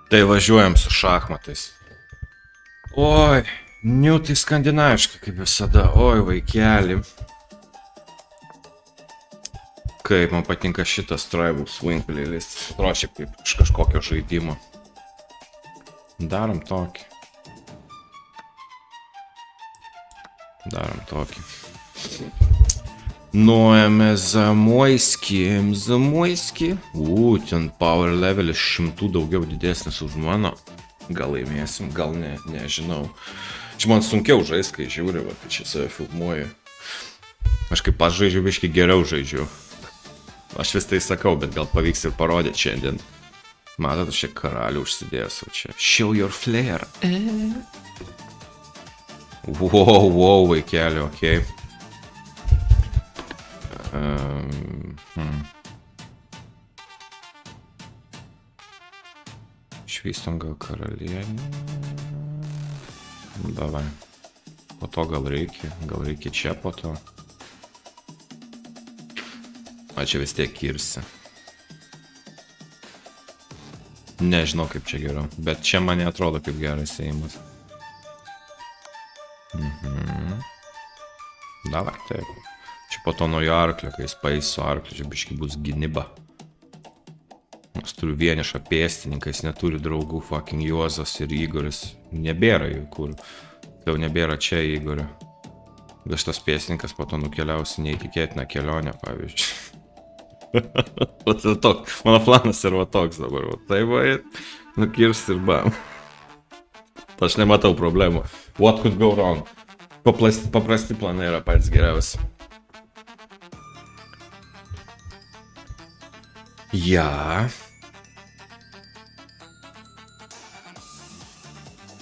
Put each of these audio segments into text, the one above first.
Tai važiuojam su šachmatais. Oi, tai skandinaviškai kaip visada. Oi, vaikeli. Kaip man patinka šitas Tribal Swing playlist. Atrodo šiaip kaip iš kažkokio žaidimo. Darom tokį. Nuojame Zamoiskį. Ten power levelis 100 daugiau didesnis už mano. Gal laimėsim, gal ne, nežinau. Čia man sunkiau žais, kai žiūri, va, kai čia save filmuoju. Aš kaip aš žaidžiu, biškai geriau žaidžiu. Aš vis tai sakau, bet gal pavyks ir parodyti šiandien. Matot, aš čia karalių užsidėjęs, o čia. Show your flair. Wow, vaikeli, okei. Švystam gal karalienį. Davai. Po to gal reikia čia po to. O čia vis tiek kirsi. Nežinau kaip čia geriau, bet čia man neatrodo kaip geras ėjimas. Davai, taip. Čia po to nuo jo arklio, kai jis paeis su arkliu, čia biškai bus gynyba. Aš turiu vienišą pėstininką, jis neturi draugų, fucking Juozas ir Igoris. Nebėra jų kur. Jau nebėra čia Igorio. Bet šitas pėstininkas po to nukeliausi neįtikėtiną kelionę, pavyzdžiui. Mano planas yra toks dabar. Tai va, nukirs ir bam. Aš nematau problemų. What could go wrong? Paprasti planai yra patys geriausi. Ja.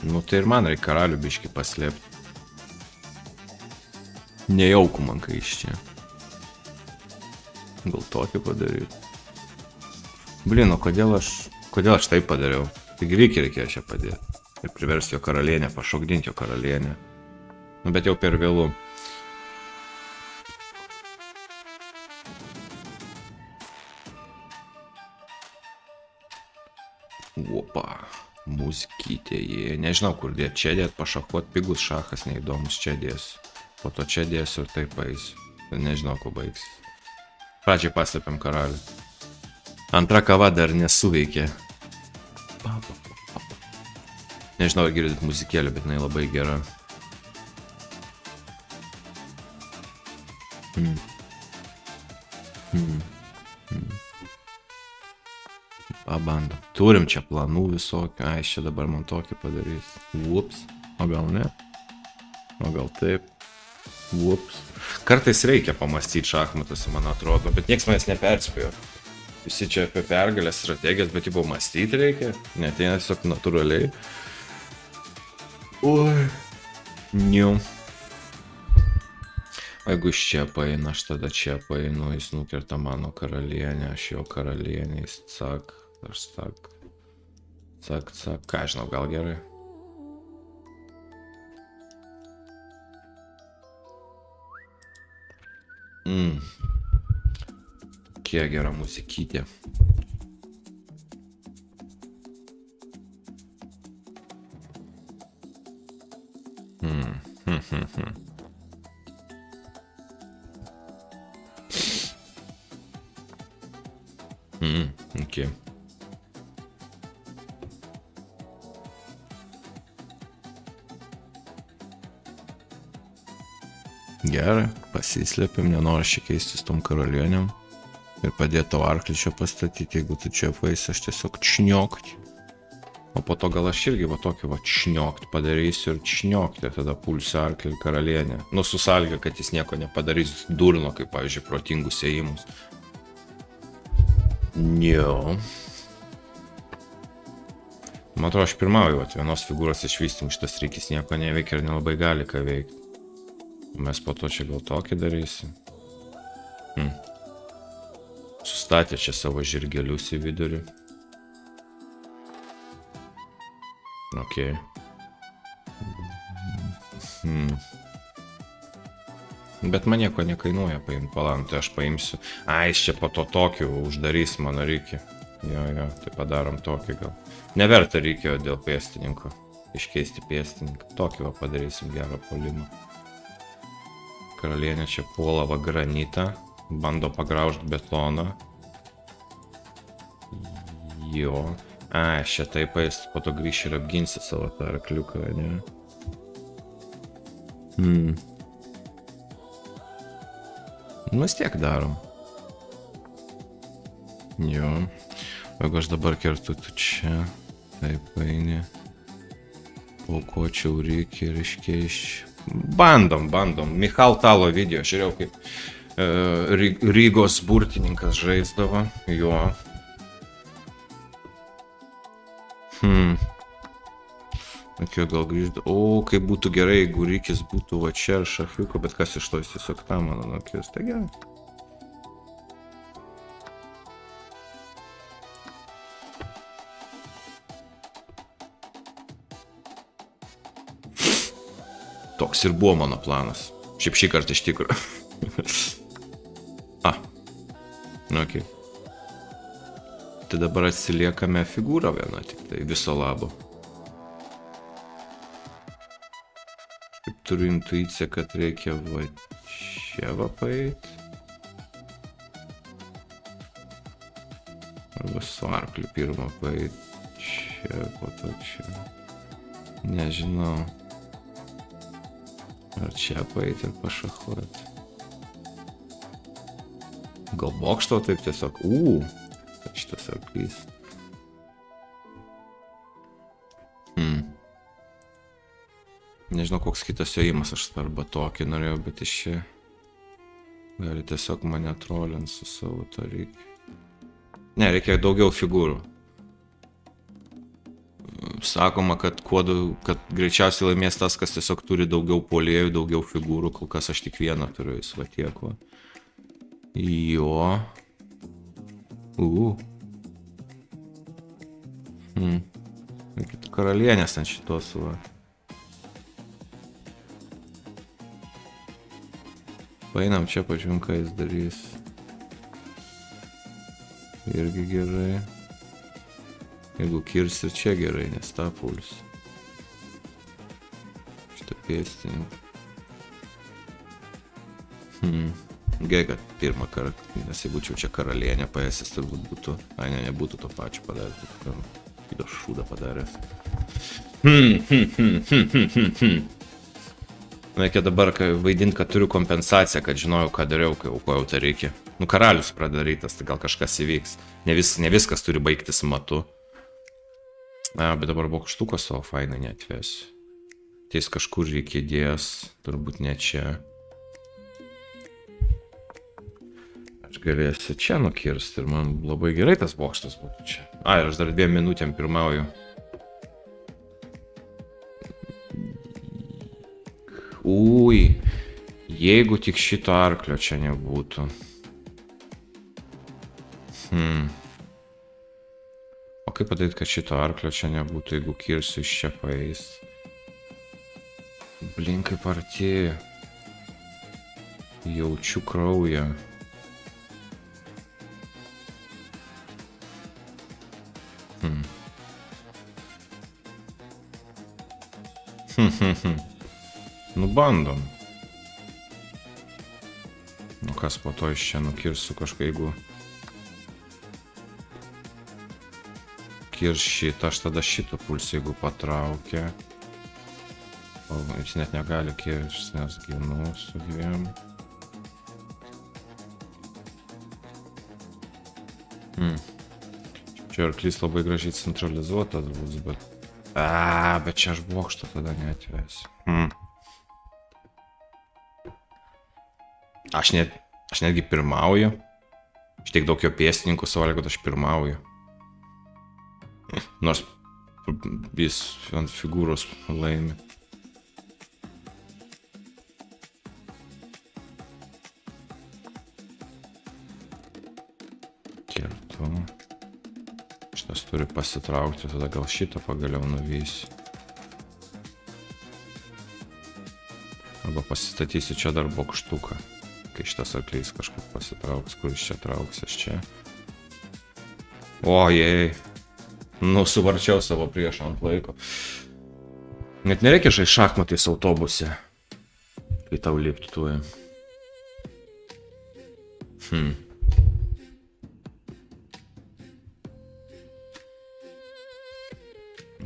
Nu tai ir man reikia karalių biškį paslėpti. Nejaukų man kai iš čia. Gal tokį padaryti. Blin, o kodėl aš taip padariau? Taigi reikėjo čia padėti. Ir priversti jo karalienę, pašokdinti jo karalienę. Nu bet jau per vėlų. Opa, muzikytė jie. Nežinau kur dėt, čia dėt, pašakuot pigus šachas, neįdomus, čia dėsiu. Po to čia dėsiu ir taip paeisiu. Nežinau, ko baigsis. Pradžiai paslėpiam karalių. Antra kava dar nesuveikė. Nežinau, ar girdit muzikėlį, bet jinai labai gera. Pabandom. Turim čia planų visokių. Ai, čia dabar man tokį padarys. Ups. O gal ne? O gal taip? Ups. Kartais reikia pamastyti šachmatuose, man atrodo, bet nieks manęs neperspėjo. Visi čia apie pergalės strategijas, bet jau mąstyti reikia. Neateina tiesiog natūraliai. Oi. Niu. O jeigu iš čia paeina, aš tada čia paeinu, jis nukerta mano karalienę, aš jo karalienę, jis cak, aš cak. Cak. Ką žinau, gal gerai. Kiek gera muzikytė. Okay. Gerai, pasislėpim, nenori čia keistis tom karalienėm. Ir padėti tavo arklį čia pastatyti, jeigu tu čia paisi, aš tiesiog čniokti. O po to gal aš irgi va tokį va čniokti padarysiu ir čniokti, tada pulsiu arklį ir karalienę. Nu, su sąlyga, kad jis nieko nepadarys durno, kaip, pavyzdžiui, protingus ėjimus. Jo. Man atrodo, aš pirmauju, vienos figūros išvystym, šitas reikis nieko neveikia ir nelabai gali ką veikti. Mes po to čia gal tokį darysim. Sustatė čia savo žirgelius į vidurį. Ok. Bet man nieko nekainuoja paimti palantų, tai aš paimsiu. Ai, čia po to tokiu uždarys mano reikia. Jo, tai padarom tokį gal. Neverta reikėjo dėl pėstininko. Iškeisti pėstininką. Tokį va padarysim gerą puolimą. Karalienė čia puola va granitą. Bando pagraužti betoną. Jo. Šia taip jis po to grįš ir apginsi savo tą arkliuką, ne? Nu, vis tiek darom. Jo. Jeigu aš dabar kertu tu čia, taip eini. Paukočiau reikia ir iškeiščiau. Bandom. Michal Talo video, žiūrėjau kaip Rygos burtininkas žaisdavo. Jo. Okay, gal grįžda. Kaip būtų gerai, jeigu Rykis būtų va čia ar šachiuko, bet kas iš to jis tiesiog tą mano nukės. Tai gerai. Toks ir buvo mano planas. Šiaip šį kartą iš tikrųjų. Okay. Tai dabar atsiliekame figūrą vieną, tik tai viso labo. Kaip turiu intuiciją, kad reikia va čia va paeit. Arba su arkliu pirmą paeit. Čia, po to čia. Nežinau. Ar čia paeit ir pašachuot. Gal bokšto taip tiesiog. Šitas arklys. Nežinau, koks kitas jojimas, aš arba tokį norėjau, bet iš čia gali tiesiog mane trolint su savo to reikia. Ne, reikia daugiau figūrų. Sakoma, kad greičiausiai laimės tas, kas tiesiog turi daugiau puolėjų, daugiau figūrų, kol kas aš tik vieną turiu, jis va tiek va. Jo. Kitų karalienės ant šitos va. Painam čia, pažiūrėm, ką jis darys. Irgi gerai. Jeigu kirs ir čia gerai, nes tą puls. Šitą pėstininką. Gerai, kad pirmą kartą, nes jeigu čia karalienė paėsis, turbūt būtų, nebūtų to pačio padaryti, kido šūdą padaręs. Reikia dabar vaidinti, kad turiu kompensaciją, kad žinojau, ką dariau, kai aukojau tą reikia. Nu, karalius pradarytas, tai gal kažkas įvyks. Ne viskas turi baigtis matu. Bet dabar bokštuko savo fainai neatvesiu. Teis kažkur reikia idėjas, turbūt ne čia. Aš galėsiu čia nukirsti ir man labai gerai tas bokštas būtų čia. Ir aš dar 2 minutėm pirmauju. Jeigu tik šito arklio čia nebūtų. O kaip padaryti, kad šito arklio čia nebūtų, jeigu kirsiu iš čia paeis? Blin, kaip artėja. Jaučiu kraują. Nu bandom. Nu kas po to iš čia nukirsiu kažką, jeigu kirs šitą, aš tada šitą pulsiu, jeigu patraukia. O jis net negali kirsti, nes ginu su 2. Čia arklys labai gražiai centralizuotas bus, bet... Bet čia aš bokšto tada neatvesiu. Aš netgi pirmauju. Aš tiek daug jo pėstininkų suvalė, kad aš pirmauju. Nors jis ant figūros laimi. Kertu. Šitas turi pasitraukti, tada gal šitą pagaliau nuvysiu. Arba pasistatysiu čia dar bokštuką. Kai šitas arklys kažkaip pasitrauks, kur iš čia trauksis čia. Ojei. Nu, suvarčiau savo priešą ant laiko. Net nereikia žaisti šachmatais autobuse, kai tau lėptuoja.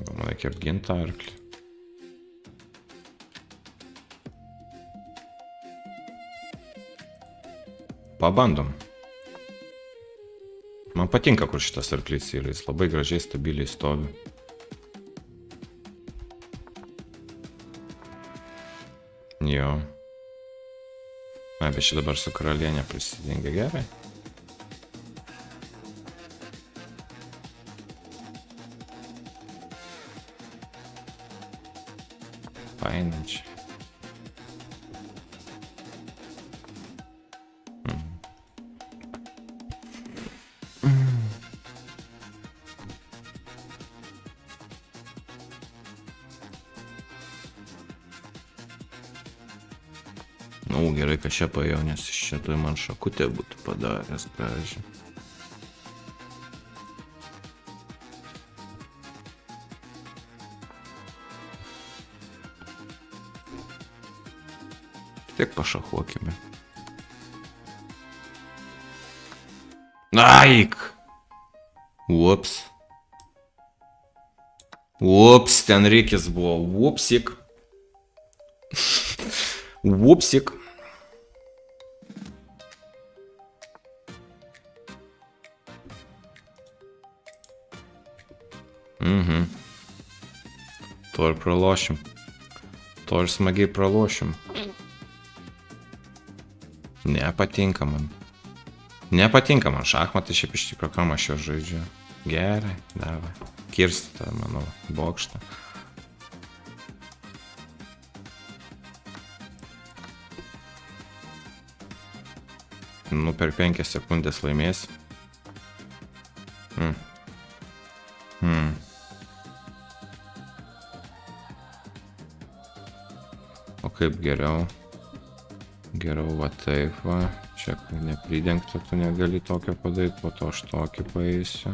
Gal man reikia apginti arklį. Pabandom. Man patinka, kur šitas arklys yra. Jis labai gražiai, stabiliai stovi. Jo. Na, bet čia dabar su karalienė prisidengia gerai. Paeinančiai. Nu, gerai, kad čia paėjau, nes iš čia tuoj man šakutė būtų padaręs gražiai. Tiek pašachuokime. Aik! Ups. Ups, ten reikės buvo. Upsik. Upsik. To ir pralošim. To ir smagiai pralošim. Nepatinka man. Nepatinka man šachmatai, šiaip iš tikrųjų, kam aš jo žaidžiu. Gerai, davai. Kirsti tą, manau, bokštą. Nu, per 5 sekundės laimės. O kaip geriau? Geriau va taip va. Čia nepridengta, tu negali tokio padaryti, po to aš tokį paeisiu.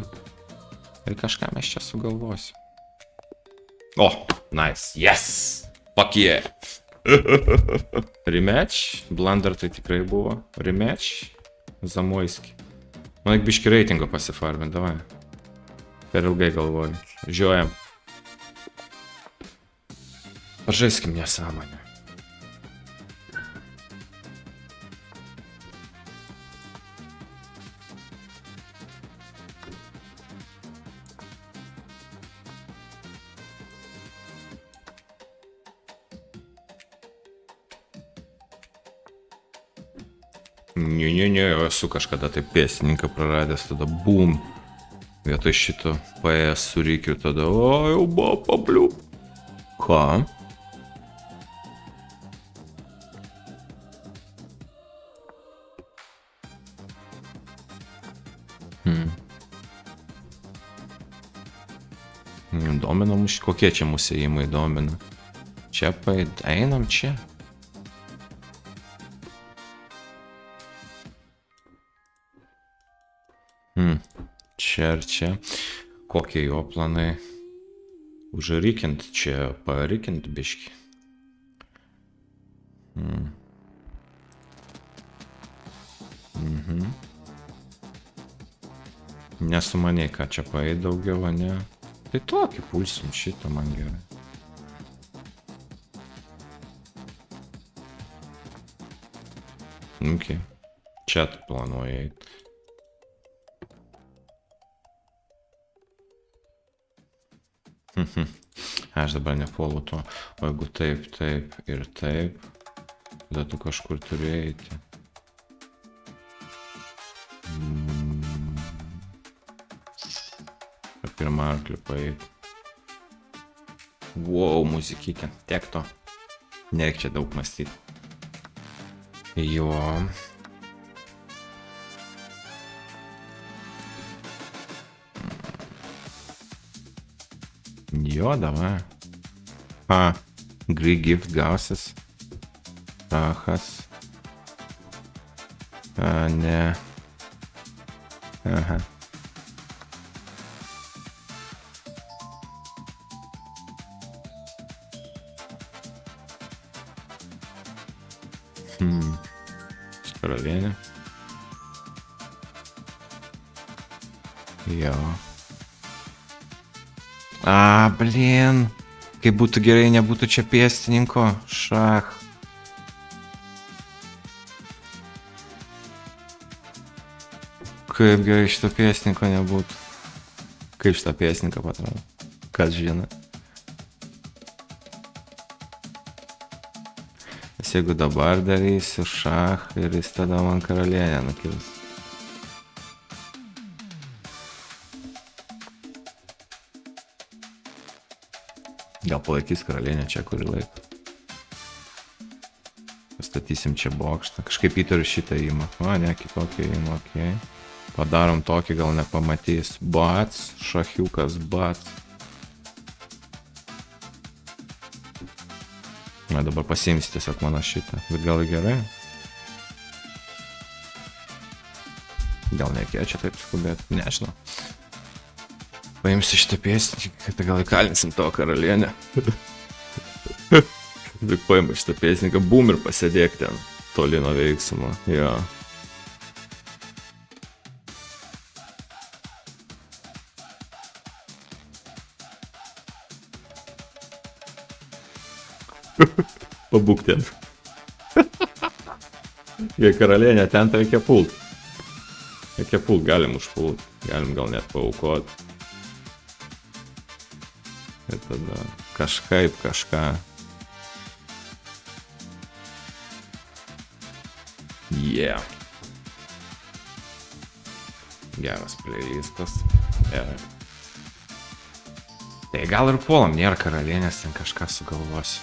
Ir kažką mes čia sugalvosim. O, nice, yes! Fuck yeah! Rematch? Blunder tai tikrai buvo. Rematch? Zamoiski. Man reik biški reitingo pasifarmint, davai. Per ilgai galvoju. Žiojam. Pažaiskim nesąmonę. Ne, esu kažkada tai pėstininką praradęs, tada bum. Vietoj šito PS sureikiu ir tada, o, jau buvo pabliu. Ką? Domina mus, kokie čia mūsų ėjimai domina. Čia einam čia. Čia ar čia. Kokie jo planai? Užrykint čia, parykint biški. Nesumaniai, ką čia paeit daugiau, ne? Tai tokį pulsim šitą, man gerai. Ok. Čia planuoju eit. Aš dabar nepuolu to, o jeigu taip, taip ir taip, tada tu kažkur turi eiti. Pirmą arklį paeiti. Wow, muzikytė, tiek to. Nereik čia daug mąstyti. Jo. Jo, davai. Grey gift gausis. Šachas. Ne. Aha. Karalienė. Jo. Blin. Kaip būtų gerai, nebūtų čia pėstininko. Šach. Kaip gerai šito pėstininko nebūtų. Kaip šitą pėstininką patraukia. Kas žino. Nes jeigu dabar darysiu šach ir jis tada man karalienę nukils. Gal palaikys karalienę čia kurį laiką. Pastatysim čia bokštą. Kažkaip įtariu šitą įmą. Ne, kitokį įmą, okei. Padarom tokį, gal nepamatys. Bats, šachiukas, bats. Na, dabar pasiimsi tiesiog mano šitą. Bet gal gerai? Gal nereikėjo čia taip skubėti? Nežinau. Paimsi šitą pėstinį, kad gal įkalinsim tavo karalienę. Tik paimai šitą pėstininką, bum ir pasėdėk ten. Toli nuo veiksmo. Jo. Pabūk ten. Jei karalienė ten, tai reikia pult. Reikia pult, galim užpult. Galim gal net paaukot. Ir tada kažkaip kažką. Yeah. Geras playlistas. Yeah. Tai gal ir puolam, nėra karalienės, ten kažką sugalvosiu.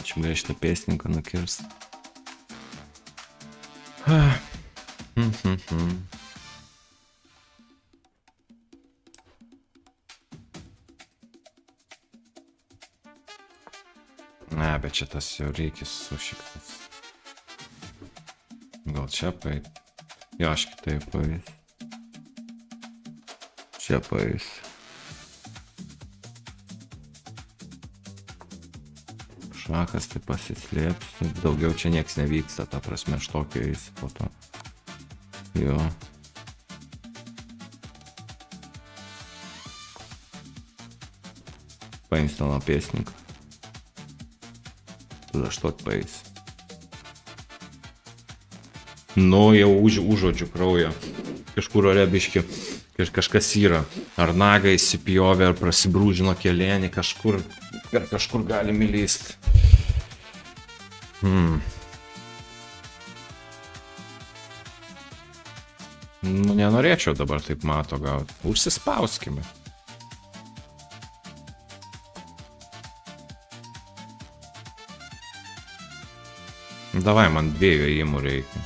Čia gali šitą pėstininką nukirst. Ne, bet čia tas jau reikės sušiktas. Gal čia paeit? Jo, aš kitaip paeit. Čia paeit. Šachas tai pasislėps, daugiau čia nieks nevyksta, ta prasme, aš tokio eis po to. Jo. Paims ten pėstininką. Tada aš tot paeis. Nu, jau užuodžiu kraują. Kažkur ore biški, kažkas yra. Ar nagai įsipjovė, ar prasibrūžino kelėnį, kažkur gali įlyst. Nu, nenorėčiau dabar taip mato gauti. Užsispauskime. Davai, man 2 ėjimų reikia.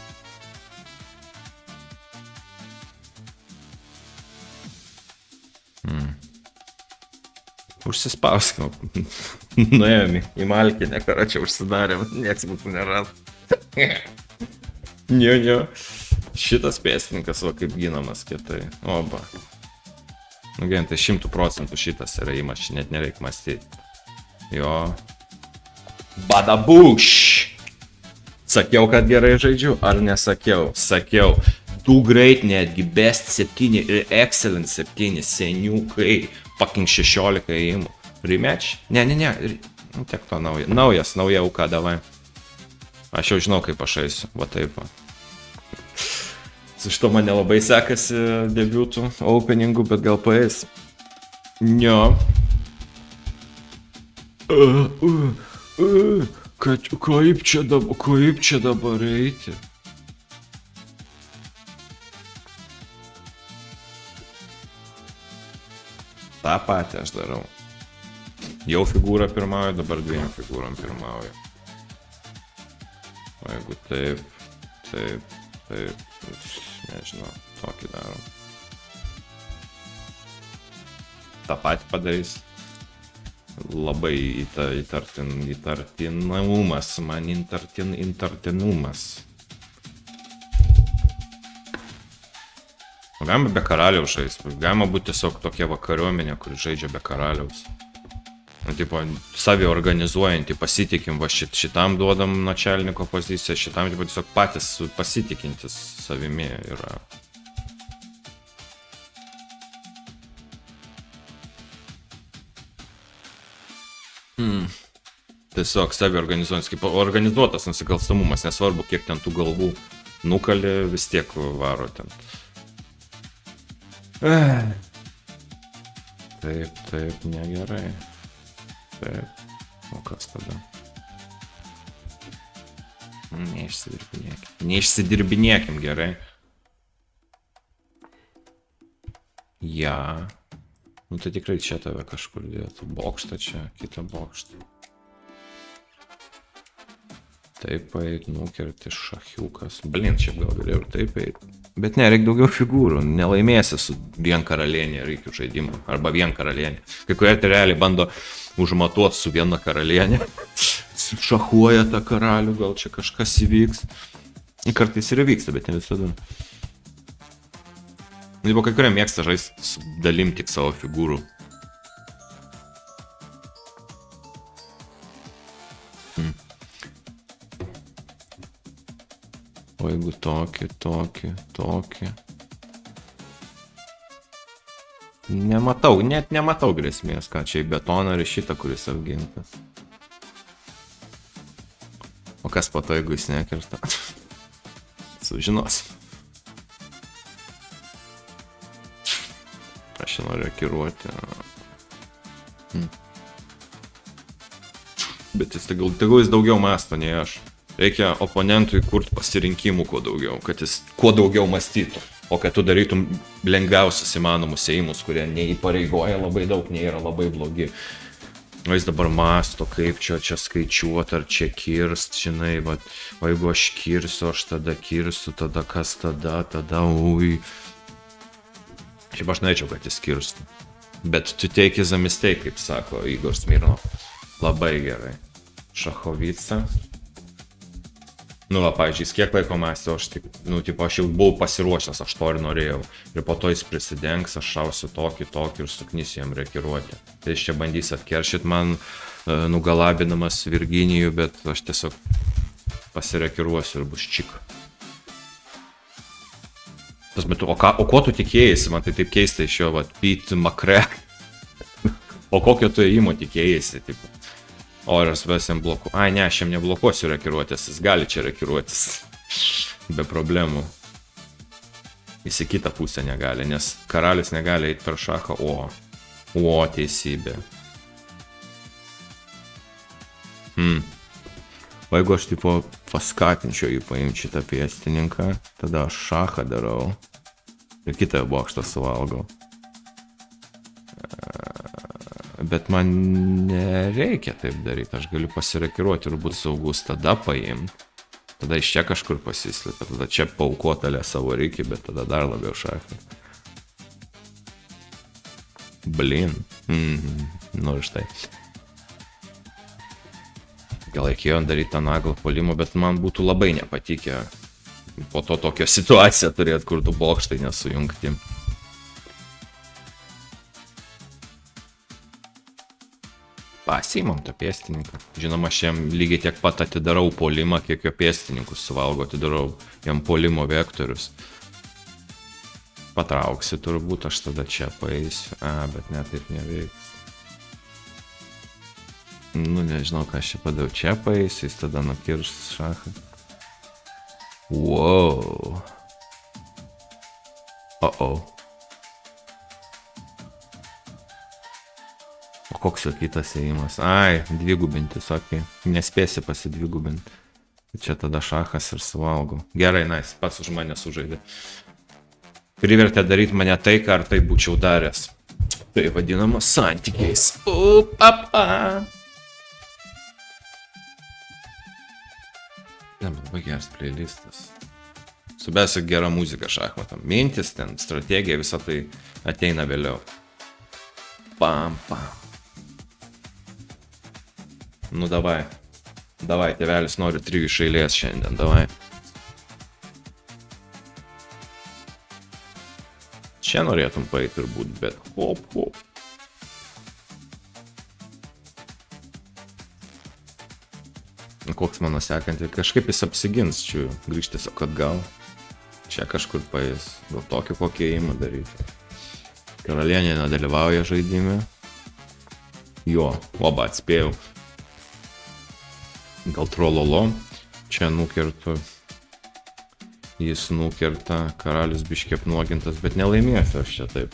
Užsispauskime. Nuėjome į Malkinę, čia užsidarėm, nieks būtų neras. Ne. Šitas pėstininkas, va, kaip ginamas kietai. Oba. Nu, gen, tai 100% šitas yra įmas, čia net nereik mąstyti. Jo. Badabuš! Sakiau, kad gerai žaidžiu, ar nesakiau? Sakiau. Too great netgi, best 7 ir excellent 7, seniukai. Fucking 16 įimų. Rematch? Ne. Tiek to naujas. Nauja auka, davai. Aš jau žinau, kaip aš eisiu. Va taip va. Su šito man nelabai sekasi debiutų, openingų, bet gal paeis. Nio. Kaip čia dabar eiti? Ta patį aš darau. Jau figūra pirmauja, dabar 2 figūrom pirmauja. O jeigu taip. Taip, nežinau, tokį darom. Ta patį padarys. Labai įtartinumas, man įtartinumas. Galima be karaliaus žaisti, galima būti tiesiog tokia kariuomenė, kuri žaidžia be karaliaus. Tipo, savi organizuojantį, pasitikim, va šitam duodam načelniko poziciją, šitam tipo, tiesiog patys pasitikintis savimi yra. Tiesiog savi organizuojantis, kaip organizuotas nusikalstamumas, nesvarbu, kiek ten tų galvų nukalė, vis tiek varo ten. Taip, negerai. Taip, o kas tada? Neišsidirbinėkim, gerai. Ja. Nu tai tikrai čia tave kažkur dėtų. Bokštą čia, kitą bokštą. Taip eit, nukerti šachiukas. Blin, čia gal galėjau taip eit. Bet ne, reikia daugiau figūrų. Nelaimėsi su vien karalienė reikių žaidimų. Arba vien karalienė. Kai kurie tai realiai bando užmatuoti su viena karalienė. Šachuoja tą karalių, gal čia kažkas įvyks. Kartais ir įvyksta, bet ne visada. Kai kurie mėgsta žaisti su dalim tik savo figūrų. O jeigu tokį. Nematau, net nematau grėsmės, ką čia į betoną ir šitą, kuris apgintas. O kas po to, jeigu jis nekerta? Sužinosim. Aš čia noriu akiruoti. Bet jis tegul jis daugiau mąsto, nei aš. Reikia oponentui kurti pasirinkimų kuo daugiau, kad jis kuo daugiau mąstytų. O kad tu darytum lengviausius įmanomus ėjimus, kurie neįpareigoja labai daug, nei yra labai blogi. O jis dabar mąsto, kaip čia skaičiuoti, ar čia kirst, žinai, o jeigu aš kirsiu, aš tada kirsiu, tada kas tada, ui. Šiaip aš norėčiau, kad jis kirstų. Bet tu take is a mistake, kaip sako Igor Smirnov. Labai gerai. Šachovica. Nu, va, pavyzdžiui, kiek laiko mąstė, aš jau buvau pasiruošęs, aš to ir norėjau. Ir po to jis prisidengs, aš šausiu tokį ir suknysiu jam rekiruoti. Tai jis čia bandys atkeršyti man, nugalabinamas Virginijų, bet aš tiesiog pasirekiruosiu ir bus čik. O ko tu tikėjai, man tai taip keista iš jo, Pete McCrack. O kokio tu ėjimo tikėjai, tipo. O ir aš jam bloku. Ai, ne, aš jam neblokuosiu rekiruotis, jis gali čia rekiruotis. Be problemų. Jis į kitą pusę negali, nes karalis negali eiti per šachą. O, teisybė. O jeigu aš tipo paskatinčiau jį paimti šitą pėstininką, tada aš šachą darau ir kitą bokštą suvalgau. Bet man nereikia taip daryti, aš galiu pasirekiruoti ir būti saugus, tada paimti. Tada iš čia kažkur pasislėpia, tada čia paukotalė savo reikį, bet tada dar labiau šachą. Blin. Nu ir štai. Gal reikėjo daryti tą naglą puolimą, bet man būtų labai nepatikę po to tokią situaciją turėti, kur du bokštai nesujungti. Pasiimam tą pėstininką. Žinoma, aš jam lygiai tiek pat atidarau puolimą, kiek jo pėstininkus suvalgo, atidarau jam puolimo vektorius. Patrauksi turbūt, aš tada čia paeisiu. Bet ne, taip neveiks. Nu, nežinau, ką aš čia padariau. Čia paeisiu, jis tada nukirs šachą. Wow. O koks jo kitas ėjimas? Ai, dvigubinti, sakai. Nespėsi pasidvigubinti. Čia tada šachas ir suvalgau. Gerai, nice, pats už mane sužaidė. Privertė daryti mane tai, ką ar tai būčiau daręs. Tai vadinamas santykiais. Labai geras playlistas. Subėsia gera muzika šachmatam. Mintis, ten, strategija, visą tai ateina vėliau. Pam, pam. Nu, davai. Davai, tėvelis nori 3 iš eilės šiandien, davai. Čia norėtum paeit turbūt, bet hop, hop. Koks mano sekantis, kažkaip jis apsigins, čia grįžti tiesiog atgal. Čia kažkur paės, gal tokį kokį įimą daryti. Karalienė nedalyvauja žaidime. Jo, oba atspėjau. Gal trololo, čia nukertu. Jis nukerta, karalius biškiai apnuogintas, bet nelaimėsiu aš čia taip.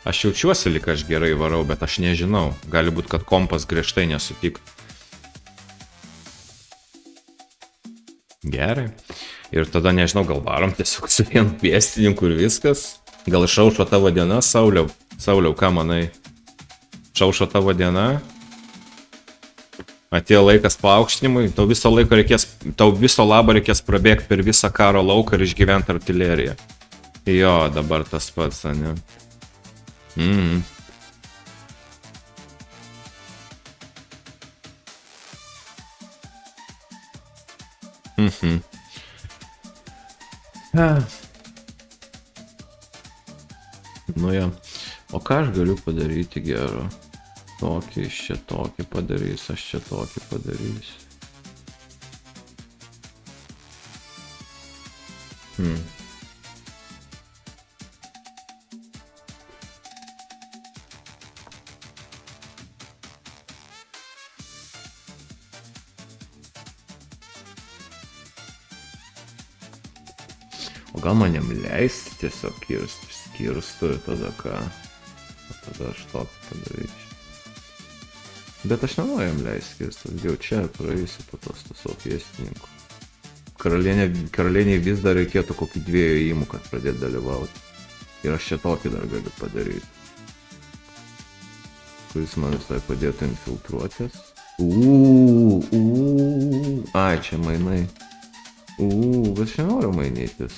Aš jaučiuosi, lyg aš gerai varau, bet aš nežinau. Gali būt, kad kompas griežtai nesutik. Gerai. Ir tada nežinau, gal varom tiesiog su vienu pėstininku ir viskas. Gal išaušo tavo diena, Sauliau? Sauliau, ką manai? Išaušo tavo diena? Atėjo laikas paaukštinimui? Tau viso labo reikės prabėgti per visą karo lauką ir išgyventi artileriją. Jo, dabar tas pats, ne? Nu jo, o ką aš galiu padaryti gero? Tokį, iš čia tokį padarys, aš čia tokį padarysiu. O gal man jam leisti tiesiog skirstu ir tada ką? Tada aš tokį padarysiu. Bet aš nenoriu jam leisti skirstu, jau čia praeisiu po tos savo pėstininkų. Karalieniai vis dar reikėtų kokių 2 įimų, kad pradėti dalyvauti. Ir aš čia tokį dar galiu padaryti. Kuris man visai padėtų infiltruotis. Ai, čia mainai. Bet čia noriu mainytis.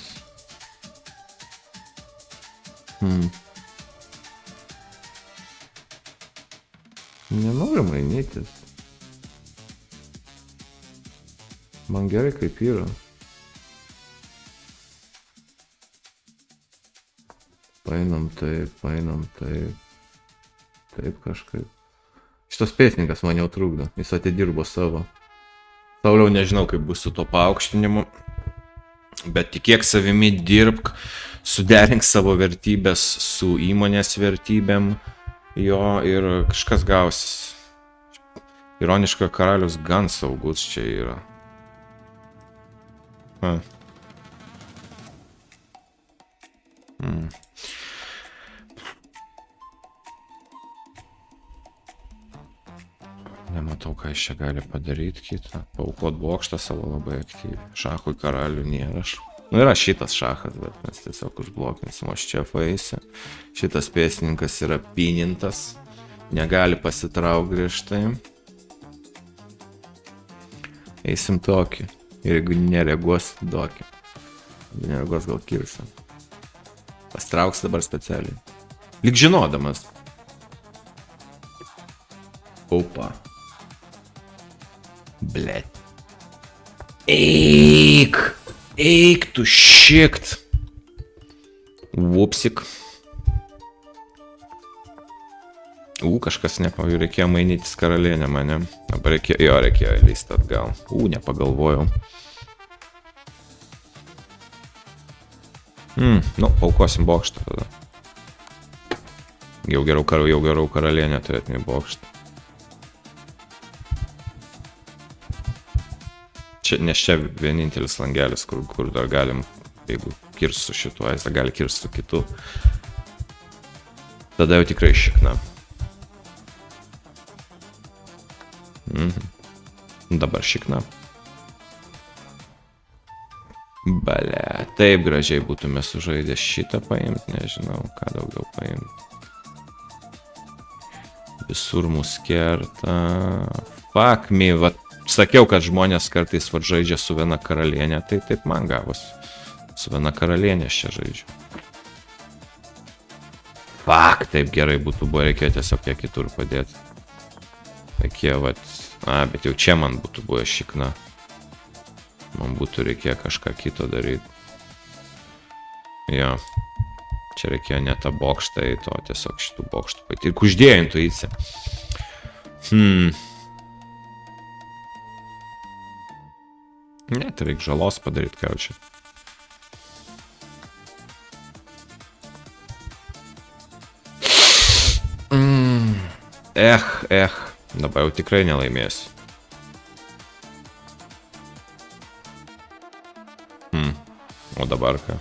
Nenoriu mainytis. Man gerai kaip yra. Painam taip. Taip kažkaip. Šitas pėstininkas man jau trukdo. Jis atidirbo savo. Sauliau, nežinau, kaip bus su to paaukštinimu. Bet tikėk savimi, dirbk, suderink savo vertybės su įmonės vertybėm. Jo, ir kažkas gausis. Ironiška, karalius gan saugus čia yra. Nematau, ką jis čia gali padaryti kitą. Paaukot bokštą savo labai aktyviai. Šachui karalių nėra. Nu yra šitas šachas, bet mes tiesiog užblokinsim, aš čia eisiu. Šitas pėstininkas yra pinintas. Negali pasitraukti griežtai. Eisim tokį. Ir jeigu nereaguos, tokį. Jeigu nereaguos, gal kirsim. Pastrauks dabar specialiai. Lyg žinodamas. Opa. Blet. Eik tu šikt. Vupsik. Kažkas reikėjo mainytis karalienę mane. Dabar reikėjo lysti atgal. Nepagalvojau. Paukosim bokštą tada. Jau geriau karalienę turėtume bokštą. Nes čia vienintelis langelis, kur dar galim, jeigu kirs su šituo, jis gali kirsti su kitu. Tada jau tikrai šikna. Dabar šikna. Bale, taip gražiai būtume sužaidę šitą paimti, nežinau, ką daugiau paimti. Visur mus kerta. Fuck me, va. Sakiau, kad žmonės kartais va žaidžia su viena karalienė, tai taip man gavos. Su viena karalienė aš čia žaidžiu. Fuck, taip gerai būtų, buvo reikėjo tiesiog ją kitur padėti. Tokie, vat. Bet jau čia man būtų buvo šikna. Man būtų reikėjo kažką kito daryti. Jo. Čia reikėjo ne tą bokštą į to, tiesiog šitų bokštų paiti. Ir kuždėjo intuicija. Ne, tai reikia žalos padaryti, ką jau čia. Dabar jau tikrai nelaimėsiu. O dabar ką?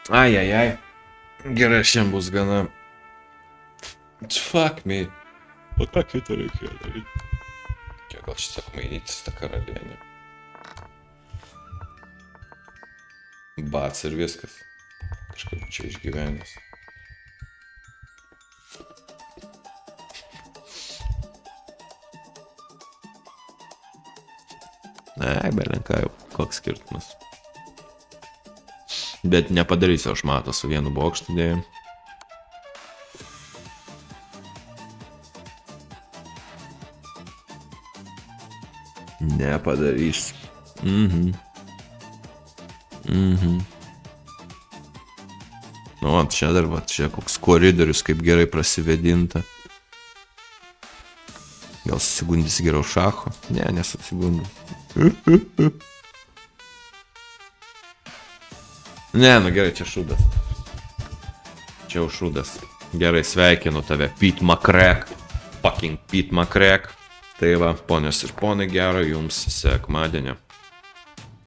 Ai. Gerai, šiandien bus gana. Fuck me. O ką kitą reikėjo daryti? Gal šitiek mainytis tą karalienę. Bats ir viskas. Kažkaip čia išgyvenęs. Belenka jau, koks skirtumas. Bet nepadarysiu aš matą su vienu bokštu dėjim. Nepadarysiu. Nu, čia dar, čia koks koridorius, kaip gerai prasivedinta. Gal susigundys geriau šacho? Ne, nesusigundys. Ne, nu gerai, čia šūdas. Čia jau šūdas. Gerai, sveikinu tave, Pete McCrack. Fucking Pete McCrack. Tai va, ponios ir ponai, gero jums sekmadienio.